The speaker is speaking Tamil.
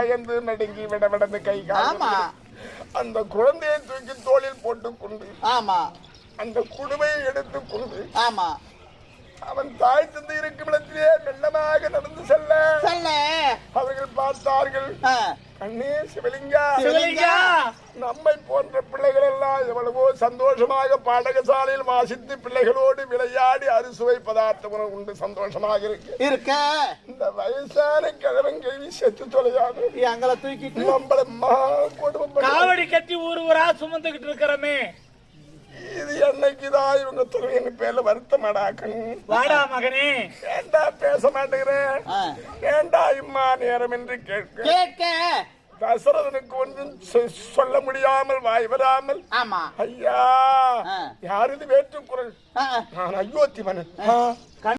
பயந்து நடுங்கி விடவிடந்து கை கால் அந்த குழந்தையை தூக்கி தோளில் போட்டுக்கொண்டு அந்த குடுமையை எடுத்துக்கொண்டு அவன் தாய் தந்தை இருக்கும் இடத்திலே மெல்லமாக நடந்து செல்ல அவர்கள் பார்த்தார்கள். கண்ணே சிவலிங்கா, நம்மை போன்ற பிள்ளைகள் எல்லாம் எவ்வளவோ சந்தோஷமாக பாடகசாலையில் வாசித்து பிள்ளைகளோடு விளையாடி அறுசுவை பதார்த்தம் உண்டு சந்தோஷமாக இருக்க இந்த வயசான கிழவன் கேள்வி செத்து தொலையாது எங்களை தூக்கிட்டு நம்மள காவடி கட்டி ஊரா சுமந்துகிட்டு இருக்கிறமே. இது என்னைக்குதான் இவங்க துறையின் பேர்ல வருத்தமாடா கண். வாடா மகனே, ஏண்டா பேச மாட்டேங்கிறேன், ஏண்டா இம்மா நேரம் என்று கேட்க தசரதனுக்கு ஒன்றும் சொல்ல முடியாமல் வாய் வராமல், ஐயா யாரு இது வேற்று குரல், நான் அயோத்தி மன்னன்